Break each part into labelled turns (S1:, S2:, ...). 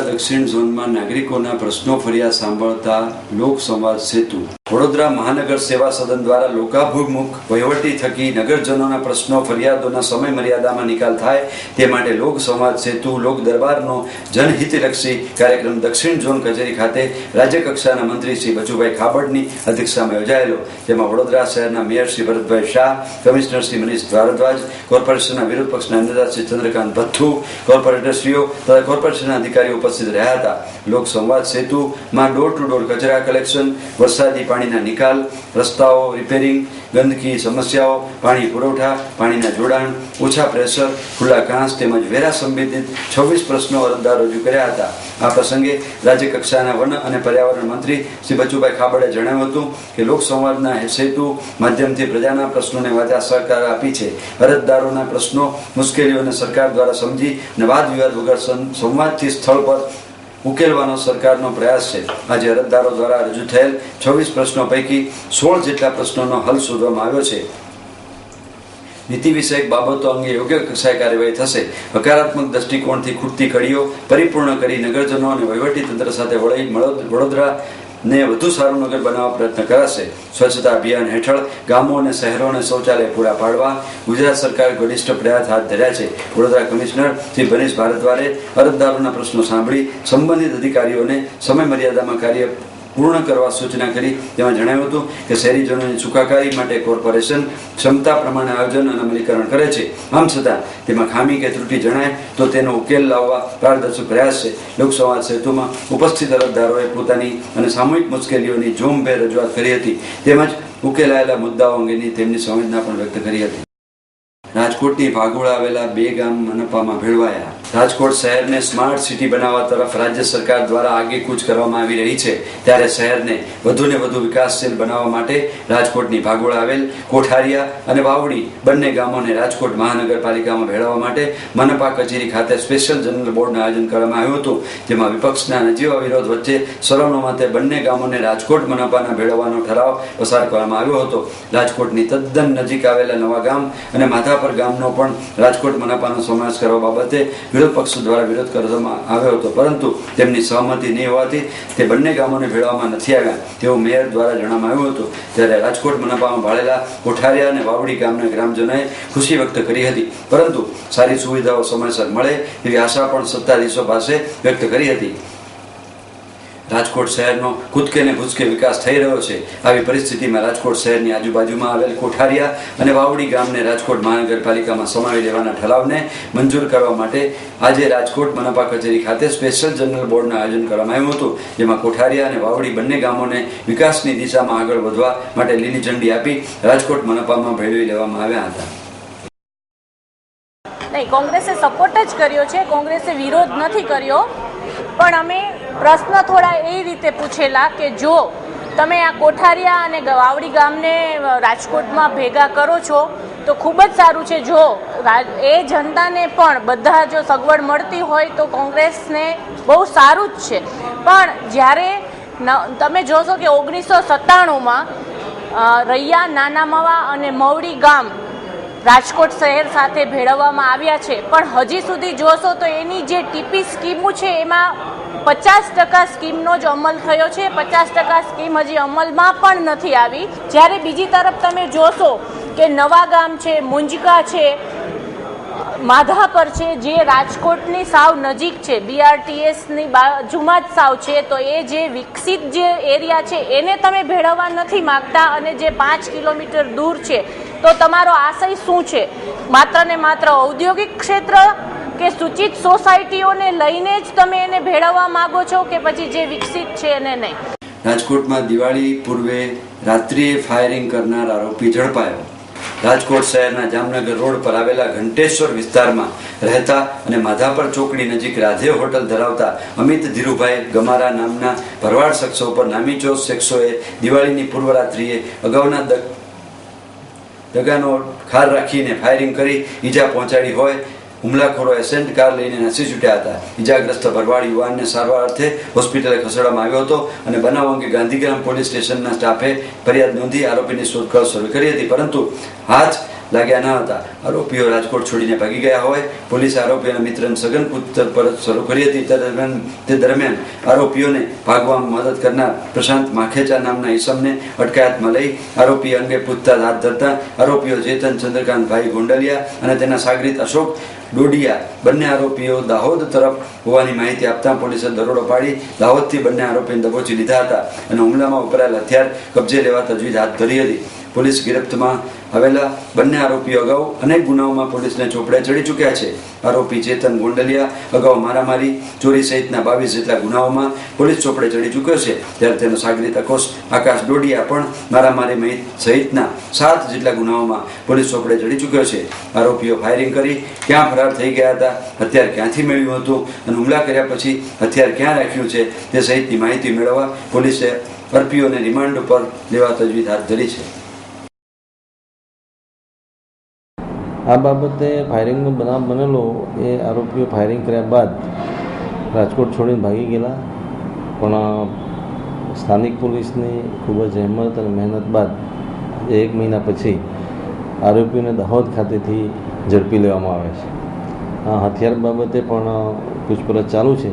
S1: दक्षिण झोन में नागरिकों प्रश्नों फरियाद सांभळता लोक संवाद सेतु वडोदरा महानगर सेवा सदन द्वारा लोकाभिमुख वहीवटी थकी नगरजनों प्रश्नों फरियादों समय मर्यादा में निकाल थाय ते माटे लोक संवाद सेतु लोक दरबारनो जनहितलक्षी कार्यक्रम दक्षिण झोन कचेरी खाते राज्य कक्षाना मंत्री श्री बचुभाई खाबड़नी अध्यक्षता में योजायेलो, जेमां वडोदरा शहरना मेयर श्री भरतभाई शाह, कमिश्नर श्री मनीष भारद्वाज, कोर्पोरेशनना विरोध पक्षना नेता श्री चंद्रकांत भत्थु, कोर्पोरेटरश्रीओ तथा कोर्पोरेशनना अधिकारीओ उपस्थित रह्या हता। लोक संवाद सेतु में डोर टू डोर कचरा कलेक्शन, वरसादी पाणीना निकाल, रस्ताओ रिपेरिंग, गंदकी समस्याओं, पाणी पुरवठा, पाणीना जोडाण, ओछा प्रेशर, खुला घास तेमज वेरा संबंधित 26 प्रश्नों अरजदार रजू कर्या हता। आ प्रसंगे राज्य कक्षाना वन और पर्यावरण मंत्री श्री बचुभाई खाबड़े जणाव्युं हतुं के लोक संवादना हेतु माध्यमथी प्रजाना प्रश्नोने वाचा सहकार आपी छे। अरजदारोना प्रश्नों मुश्केलीओने सरकार द्वारा समझी अने वाद विवाद वगर संवादथी स्थल पर उकेलवानो सरकारनो प्रयास है। आज अरजदारों द्वारा रजू थयेल 26 प्रश्नों पैकी 16 जेटला प्रश्नों हल शोधवामां आव्यो छे। नीति विषयक बाबतों अंगे योग्य कक्षाए कार्यवाही थशे। हकारात्मक दृष्टिकोणथी खूटती कड़ीओ परिपूर्ण करी नगरजनों अने वहीवटी तंत्र साथे वळी वडोदरा ने વધુ સારું નગર બનાવવા પ્રયત્ન કરાશે। સ્વચ્છતા અભિયાન હેઠળ ગામો અને શહેરોને શૌચાલય પૂરા પાડવા ગુજરાત સરકાર ઘનિષ્ઠ પ્રયાસ હાથ ધર્યા છે। વડોદરા કમિશનર શ્રી મનીષ ભારદ્વાજે અરજદારોના પ્રશ્નો સાંભળી સંબંધિત અધિકારીઓને સમય મર્યાદામાં કાર્ય પૂર્ણ કરવા સૂચના કરી। તેમાં જણાવ્યું હતું કે શહેરીજનોની સુખાકારી માટે કોર્પોરેશન ક્ષમતા પ્રમાણે આયોજન અને અમલીકરણ કરે છે। આમ છતાં તેમાં ખામી કે ત્રુટિ જણાય તો તેનો ઉકેલ લાવવા પારદર્શક પ્રયાસ છે। લોકસંવાદ સેતુમાં ઉપસ્થિત અરજદારોએ પોતાની અને સામૂહિક મુશ્કેલીઓની જોમભેર રજૂઆત કરી હતી તેમજ ઉકેલાયેલા મુદ્દાઓ અંગેની તેમની સંવેદના પણ વ્યક્ત કરી હતી। રાજકોટની ભાગોળ આવેલા 2 ગામ મનપામાં ભેળવાયા। રાજકોટ શહેરને સ્માર્ટ સિટી બનાવવા તરફ રાજ્ય સરકાર દ્વારા આગેકૂચ કરવામાં આવી રહી છે, ત્યારે શહેરને વધુને વધુ વિકાસશીલ બનાવવા માટે રાજકોટની ભાગોળ આવેલ કોઠારિયા અને વાવડી બંને ગામોને રાજકોટ મહાનગરપાલિકામાં ભેળવવા માટે મનપા કચેરી ખાતે સ્પેશિયલ જનરલ બોર્ડનું આયોજન કરવામાં આવ્યું હતું, જેમાં વિપક્ષના નજીવા વિરોધ વચ્ચે સર્વસંમતે બંને ગામોને રાજકોટ મનપાના ભેળવવાનો ઠરાવ પસાર કરવામાં આવ્યો હતો। રાજકોટની તદ્દન નજીક આવેલા નવા ગામ અને માધાપર ગામનો પણ રાજકોટ મનપાનો સમાવેશ કરવા બાબતે વિરોધ પક્ષ દ્વારા વિરોધ કરવામાં આવ્યો હતો, પરંતુ તેમની સહમતિ નહીં હોવાથી તે બંને ગામોને ભેળવવામાં નથી આવ્યા તેવું મેયર દ્વારા જણાવવામાં આવ્યું હતું। ત્યારે રાજકોટ મનપામાં ભાળેલા કોઠારિયા અને વાવડી ગામના ગ્રામજનોએ ખુશી વ્યક્ત કરી હતી, પરંતુ સારી સુવિધાઓ સમયસર મળે એવી આશા પણ સત્તાધીશો પાસે વ્યક્ત કરી હતી। રાજકોટ શહેરનો કૂદકે ને ભૂસકે વિકાસ થઈ રહ્યો છે। આવી પરિસ્થિતિમાં રાજકોટ શહેરની આજુબાજુમાં આવેલ કોઠારિયા અને વાવડી ગામને રાજકોટ મહાનગરપાલિકામાં સમાવી લેવાના ઠરાવને મંજૂર કરવા માટે આજે રાજકોટ મનપા કચેરી ખાતે સ્પેશિયલ જનરલ બોર્ડનું આયોજન કરવામાં આવ્યું હતું, જેમાં કોઠારિયા અને વાવડી બંને ગામોને વિકાસની દિશામાં આગળ વધવા માટે લીલી ઝંડી આપી રાજકોટ મનપામાં ભેળવી લેવામાં આવ્યા હતા।
S2: નહીં, કોંગ્રેસે સપોર્ટ જ કર્યો છે, કોંગ્રેસે વિરોધ નથી કર્યો, પણ અમે પ્રશ્ન થોડા એ રીતે પૂછેલા કે જો તમે આ કોઠારિયા અને વાવડી ગામને રાજકોટમાં ભેગા કરો છો તો ખૂબ જ સારું છે। જો એ જનતાને પણ બધા જો સગવડ મળતી હોય તો કોંગ્રેસને બહુ સારું જ છે, પણ જ્યારે તમે જોશો કે 1997માં રૈયા, નાના મવા અને મવડી ગામ રાજકોટ શહેર સાથે ભેળવવામાં આવ્યા છે, પણ હજી સુધી જોશો તો એની જે ટીપી સ્કીમો છે એમાં 50% સ્કીમનો જ અમલ થયો છે, 50% સ્કીમ હજી અમલમાં પણ નથી આવી। જ્યારે બીજી તરફ તમે જોશો કે નવા ગામ છે, મુંજકા છે, માધાપર છે, જે રાજકોટની સાવ નજીક છે, BRTSની બાજુમાં જ સાવ છે, તો એ જે વિકસિત જે એરિયા છે એને તમે ભેળવવા નથી માગતા અને જે 5 કિલોમીટર દૂર છે તો તમારો આશય શું છે? માત્ર ને માત્ર ઔદ્યોગિક ક્ષેત્ર કે સૂચિત સોસાયટીઓને લઈને જ તમે એને ભેળવવા માંગો છો કે પછી જે વિકસિત છે એને નહીં?
S1: રાજકોટમાં દિવાળી પૂર્વે રાત્રિએ ફાયરિંગ કરનાર આરોપી ઝડપાયો। રાજકોટ શહેરના જામનગર રોડ પર આવેલા ઘંટેશ્વર વિસ્તારમાં રહેતા અને માધાપર ચોકડી નજીક રાધે હોટલ ધરાવતા અમિત ધીરુભાઈ ગમારા નામના ભરવાડ શખ્સો પર નામીચોર શખ્સોએ દિવાળીની પૂર્વ રાત્રિએ અગાઉના દગાનો ખાર રાખીને ફાયરિંગ કરી ઈજા પહોંચાડી હોય હુમલાખોરો એસેન્ટ કાર લઈને નાસી છૂટ્યા હતા। ઈજાગ્રસ્ત ભરવાડ યુવાનને સારવાર અર્થે હોસ્પિટલે ખસેડવામાં આવ્યો હતો અને બનાવ અંગે ગાંધીગ્રામ પોલીસ સ્ટેશનના સ્ટાફે ફરિયાદ નોંધી આરોપીની શોધખોળ શરૂ કરી હતી, પરંતુ હાથ લાગ્યા ન હતા. આરોપીઓ રાજકોટ છોડીને ભાગી ગયા હોય. પોલીસે આરોપીઓના મિત્રને સઘન પૂછપરછ શરૂ કરી હતી. તે દરમિયાન આરોપીઓને ભાગવામાં મદદ કરનાર પ્રશાંત માખેચા નામના ઈસમને અટકાયતમાં લઈ આરોપી અંગે પૂછતાછ હાથ ધરતા આરોપીઓ ચેતન ચંદ્રકાંતભાઈ ગોંડલિયા અને તેના સાગરીત અશોક ડોડિયા બંને આરોપીઓ દાહોદ તરફ હોવાની માહિતી આપતા પોલીસે દરોડો પાડી દાહોદથી બંને આરોપીને દબોચી લીધા હતા અને હુમલામાં વપરાયેલ હથિયાર કબજે લેવા તજવીજ હાથ ધરી હતી. પોલીસ ગિરફ્તમાં આવેલા બંને આરોપીઓ અગાઉ અનેક ગુનાઓમાં પોલીસને ચોપડે ચડી ચૂક્યા છે. આરોપી ચેતન ગોંડલિયા અગાઉ મારામારી, ચોરી સહિતના 22 જેટલા ગુનાઓમાં પોલીસ ચોપડે ચડી ચૂક્યો છે. ત્યારે તેનો સાગરીત આકાશ ડોડિયા પણ મારામારી સહિતના 7 જેટલા ગુનાઓમાં પોલીસ ચોપડે ચડી ચૂક્યો છે. આરોપીઓ ફાયરિંગ કરી ક્યાં ફરાર થઈ ગયા હતા, હથિયાર ક્યાંથી મેળવ્યું હતું અને હુમલા કર્યા પછી હથિયાર ક્યાં રાખ્યું છે તે સહિતની માહિતી મેળવવા પોલીસે આરોપીઓને રિમાન્ડ ઉપર લેવા તજવીજ હાથ ધરી છે.
S3: આ બાબતે ફાયરિંગનો બનાવ બનેલો એ આરોપીઓ ફાયરિંગ કર્યા બાદ રાજકોટ છોડીને ભાગી ગયેલા, પણ સ્થાનિક પોલીસની ખૂબ જ જહેમત અને મહેનત બાદ 1 મહિના પછી આરોપીઓને દાહોદ ખાતેથી ઝડપી લેવામાં આવે છે. આ હથિયાર બાબતે પણ પૂછપરછ ચાલુ છે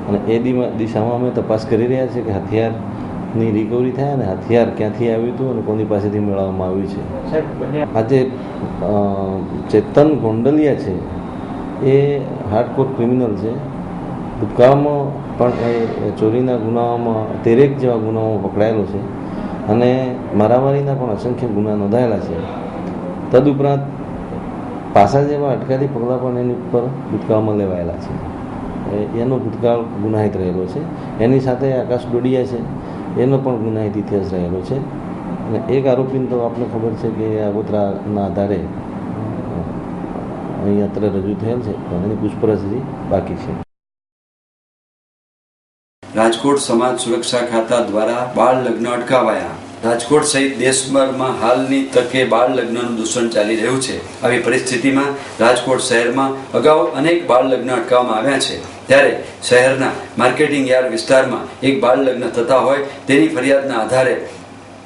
S3: અને એ દિશામાં અમે તપાસ કરી રહ્યા છીએ કે હથિયારની રિકવરી થાય અને હથિયાર ક્યાંથી આવ્યું હતું અને કોની પાસેથી મેળવવામાં આવ્યું છે. આજે ચેતન ગોંડલિયા છે એ હાર્ડકોર ક્રિમિનલ છે. ભૂતકાળમાં પણ એ ચોરીના ગુનાઓમાં 13 જેવા ગુનાઓ પકડાયેલો છે અને મારામારીના પણ અસંખ્ય ગુના નોંધાયેલા છે. તદુપરાંત પાસા જેવા અટકાયતી પગલાં પણ એની ઉપર ભૂતકાળમાં લેવાયેલા છે. એનો ભૂતકાળ ગુનાહિત રહેલો છે. એની સાથે આકાશ ડોડિયા છે, એનો પણ ગુનાહિત ઇતિહાસ રહેલો છે અને એક આરોપીને તો આપને ખબર છે કે આગોતરાના આધારે અહીં અત્રે રજૂ થયેલ છે, પણ એની પૂછપરછ હજી બાકી છે.
S1: રાજકોટ સમાજ સુરક્ષા ખાતા દ્વારા બાળ લગ્ન અટકાવાયા. રાજકોટ સહિત દેશભરમાં હાલની તકે બાળ લગ્નનું દૂષણ ચાલી રહ્યું છે. આવી પરિસ્થિતિમાં રાજકોટ શહેરમાં અગાઉ અનેક બાળ લગ્ન અટકાવવામાં આવ્યા છે. ત્યારે શહેરના માર્કેટિંગ યાર્ડ વિસ્તારમાં એક બાળ લગ્ન થતા હોય તેની ફરિયાદના આધારે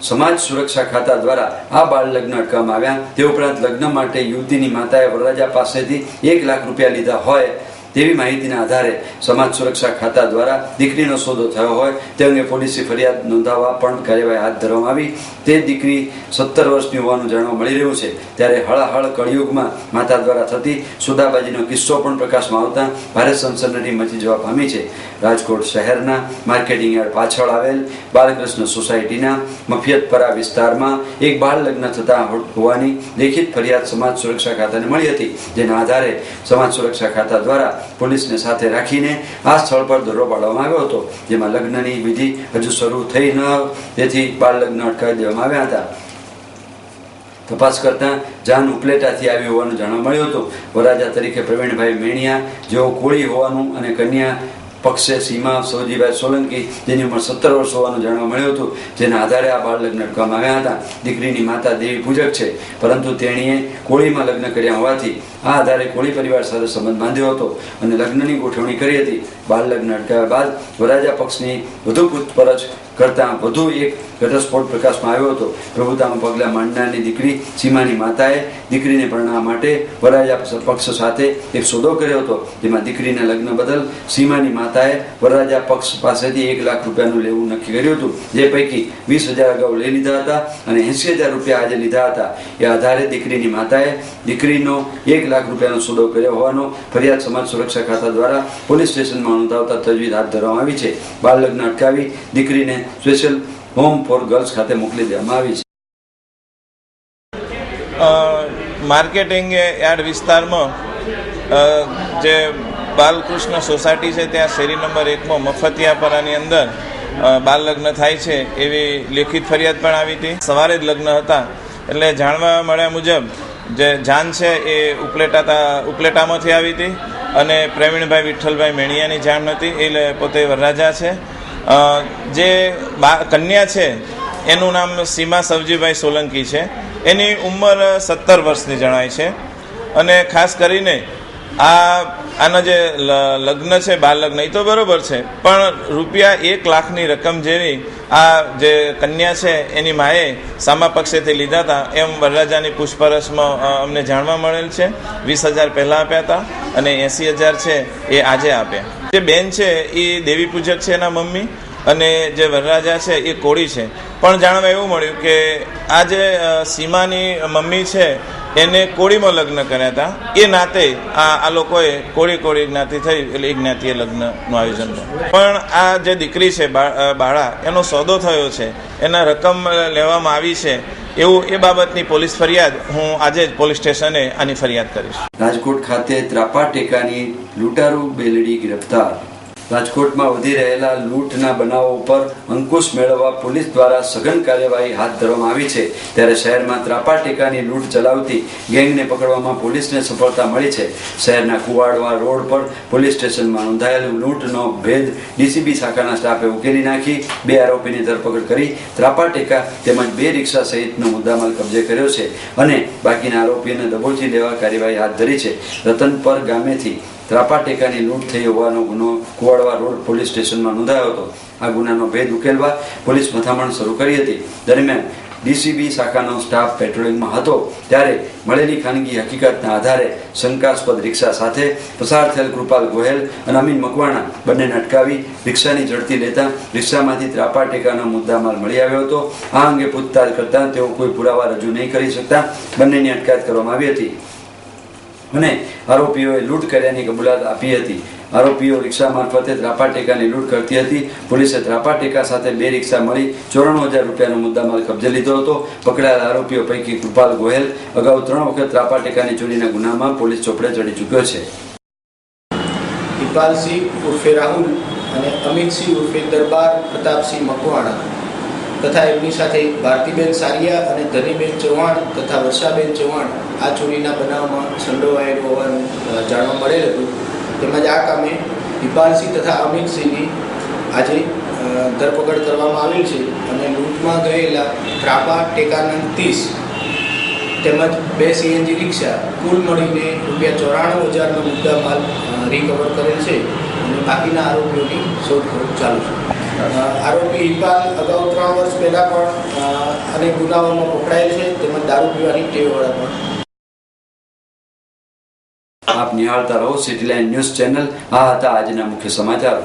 S1: સમાજ સુરક્ષા ખાતા દ્વારા આ બાળ લગ્ન અટકાવવામાં આવ્યા. તે ઉપરાંત લગ્ન માટે યુવતીની માતાએ વરરાજા પાસેથી 1 લાખ રૂપિયા લીધા હોય તેવી માહિતીના આધારે સમાજ સુરક્ષા ખાતા દ્વારા દીકરીનો સોદો થયો હોય તે અંગે પોલીસે ફરિયાદ નોંધાવવા પણ કાર્યવાહી હાથ ધરવામાં આવી. તે દીકરી 17 વર્ષની હોવાનું જાણવા મળી રહ્યું છે. ત્યારે હળાહળ કળિયુગમાં માતા દ્વારા થતી સોદાબાજીનો કિસ્સો પણ પ્રકાશમાં આવતા ભારે સનસનાટી મચી જવા પામી છે. રાજકોટ શહેરના માર્કેટિંગ યાર્ડ પાછળ આવેલ બાલકૃષ્ણ સોસાયટીના મફિયતપરા વિસ્તારમાં એક બાળ લગ્ન થતા હોવાની લેખિત ફરિયાદ સમાજ સુરક્ષા ખાતાને મળી હતી. જેના આધારે સમાજ સુરક્ષા ખાતા દ્વારા પોલીસને સાથે રાખીને આ સ્થળ પર દરોડો પાડવામાં આવ્યો હતો, જેમાં લગ્નની વિધિ હજુ શરૂ થઈ ન તેથી બાળ લગ્ન અટકાવી દેવામાં આવ્યા હતા. તપાસ કરતા જાન ઉપલેટાથી આવી હોવાનું જાણવા મળ્યું હતું. વરરાજા તરીકે પ્રવીણભાઈ મેણિયા જેઓ કોળી હોવાનું અને કન્યા પક્ષે સીમા સૌજીભાઈ સોલંકી જેની ઉંમર 17 વર્ષ હોવાનું જાણવા મળ્યું હતું. જેના આધારે આ બાળ લગ્ન અટકાવવામાં આવ્યા હતા. દીકરીની માતા દેવી પૂજક છે, પરંતુ તેણીએ કોળીમાં લગ્ન કર્યા હોવાથી આ આધારે કોળી પરિવાર સાથે સંબંધ બાંધ્યો હતો અને લગ્નની ગોઠવણી કરી હતી. બાળ લગ્ન અટકાવ્યા બાદ વરરાજા પક્ષની વધુ પૂછપરછ કરતાં વધુ એક ઘટસ્ફોટ પ્રકાશમાં આવ્યો હતો. પ્રભુતામાં પગલાં માંડનારની દીકરી સીમાની માતાએ દીકરીને પરણાવવા માટે વરરાજા પક્ષ સાથે એક સોદો કર્યો હતો, જેમાં દીકરીના લગ્ન બદલ સીમાની માતાએ વરરાજા પક્ષ પાસેથી 1 લાખ રૂપિયાનું લેવું નક્કી કર્યું હતું, જે પૈકી 20,000 અગાઉ લઈ લીધા હતા અને 80,000 રૂપિયા આજે લીધા હતા. એ આધારે દીકરીની માતાએ દીકરીનો 1 લાખ રૂપિયાનો સોદો કર્યો હોવાનો ફરિયાદ સમાજ સુરક્ષા ખાતા દ્વારા પોલીસ સ્ટેશનમાં નોંધાવતા તજવીજ હાથ ધરવામાં આવી છે. બાળ લગ્ન અટકાવી દીકરીને સ્પેશિયલ હોમ ફોર ગર્લ્સ ખાતે મોકલી દેવામાં આવી છે.
S4: માર્કેટિંગ યાર્ડ વિસ્તારમાં જે બાલકૃષ્ણ સોસાયટી છે ત્યાં શેરી નંબર 1માં મફતિયાપરાની અંદર બાળ લગ્ન થાય છે એવી લેખિત ફરિયાદ પણ આવી હતી. સવારે જ લગ્ન હતા એટલે જાણવા મળ્યા મુજબ જે જાન છે એ ઉપલેટામાંથી આવી હતી અને પ્રવીણભાઈ વિઠ્ઠલભાઈ મેણિયાની જાણ હતી. એ પોતે વરરાજા છે. જે કન્યા છે એનું નામ સીમા સવજીભાઈ સોલંકી છે. એની ઉંમર 17 વર્ષની જણાય છે અને ખાસ કરીને આનો જે લગ્ન છે બાળ લગ્ન એ તો બરોબર છે, પણ રૂપિયા 1 લાખની રકમ જેવી આ જે કન્યા છે એની માએ સામા પક્ષેથી લીધા હતા એમ વરરાજાની પૂછપરછમાં અમને જાણવા મળેલ છે. 20,000 પહેલાં આપ્યા હતા અને 80,000 છે એ આજે આપ્યા. જે બેન છે એ દેવી પૂજક છે એના મમ્મી, અને જે વરરાજા છે એ કોળી છે. પણ જાણવા એવું મળ્યું કે આ જે સીમાની મમ્મી છે એને કોળીમાં લગ્ન કર્યા હતા. એ નાતે આ લોકોએ કોળી જ્ઞાતિ થઈ એટલે એ જ્ઞાતિએ લગ્નનું આયોજન કર્યું. પણ આ જે દીકરી છે બાળા, એનો સોદો થયો છે, એના રકમ લેવામાં આવી છે એવું એ બાબતની પોલીસ ફરિયાદ હું આજે જ પોલીસ સ્ટેશને આની ફરિયાદ કરીશ.
S1: રાજકોટ ખાતે ત્રાપા ટેકાની લૂંટારૂ બેલડી ગિરફ્તાર. રાજકોટમાં વધી રહેલા લૂંટના બનાવો ઉપર અંકુશ મેળવવા પોલીસ દ્વારા સઘન કાર્યવાહી હાથ ધરવામાં આવી છે. ત્યારે શહેરમાં ત્રાપા ટેકાની લૂંટ ચલાવતી ગેંગને પકડવામાં પોલીસને સફળતા મળી છે. શહેરના કુવાડવા રોડ પર પોલીસ સ્ટેશનમાં નોંધાયેલ લૂંટનો ભેદ ડીસીબી શાખાના સ્ટાફે ઉકેલી નાખી 2 આરોપીની ધરપકડ કરી ત્રાપા ટેકા તેમજ 2 રિક્ષા સહિતનો મુદ્દામાલ કબજે કર્યો છે અને બાકીના આરોપીઓને દબોચી લેવા કાર્યવાહી હાથ ધરી છે. રતનપર ગામેથી ત્રાપા ટેકાની લૂંટ થઈ હોવાનો ગુનો કુવાડવા રોડ પોલીસ સ્ટેશનમાં નોંધાયો હતો. આ ગુનાનો ભેદ ઉકેલવા પોલીસ મથામણ શરૂ કરી હતી. દરમિયાન ડીસીબી શાખાનો સ્ટાફ પેટ્રોલિંગમાં હતો ત્યારે મળેલી ખાનગી હકીકતના આધારે શંકાસ્પદ રિક્ષા સાથે પસાર થયેલ કૃપાલ ગોહેલ અને અમીન મકવાણા બંનેને અટકાવી રિક્ષાની ઝડપી લેતા રિક્ષામાંથી ત્રાપા ટેકાનો મુદ્દામાલ મળી આવ્યો હતો. આ અંગે પૂછતાછ કરતા તેઓ કોઈ પુરાવા રજૂ નહીં કરી શકતા બંનેની અટકાયત કરવામાં આવી હતી અને આરોપીઓએ લૂંટ કર્યાની કબૂલાત આપી હતી. આરોપીઓ રિક્ષા મારફતે ત્રાપા ટેકાની લૂંટ કરતી હતી. પોલીસે ત્રાપા ટેકા સાથે 2 રિક્ષા મળી 94,000 રૂપિયાનો મુદ્દામાલ કબજે લીધો હતો. પકડાયેલા આરોપીઓ પૈકી કૃપાલ ગોહેલ અગાઉ 3 વખત ત્રાપા ટેકાની ચોરીના ગુનામાં પોલીસ ચોપડે ચડી ચૂક્યો છે.
S5: ઇકબાલસિંહ ઉર્ફે રાહુલ અને અમિતસિંહ ઉર્ફે દરબાર પ્રતાપસિંહ મકવાણા તથા એમની સાથે ભારતીબેન સારિયા અને ધનીબેન ચૌહાણ તથા વર્ષાબેન ચૌહાણ આ ચોરીના બનાવમાં સંડોવાયેલું હોવાનું જાણવા મળેલ હતું. તેમજ આ કામે ઇકબાલસિંહ તથા અમિતસિંહની આજે ધરપકડ કરવામાં આવેલ છે અને લૂંટમાં ગયેલા ત્રાપા ટેકાના 30 તેમજ 2 સીએનજી રિક્ષા કુલ મળીને ₹94,000નો મુદ્દામાલ રિકવર કરેલ છે અને બાકીના આરોપીઓની શોધખોળ ચાલુ છે. આરોપી ઇકબાલ અગાઉ 3 વર્ષ પહેલાં પણ અનેક ગુનાઓમાં પકડાયેલ છે તેમજ દારૂ પીવાની ટેવવાળા પણ.
S1: આપ નિહાળતા રહો સિટી લાઇન ન્યૂઝ ચેનલ. આ હતા આજના મુખ્ય સમાચારો.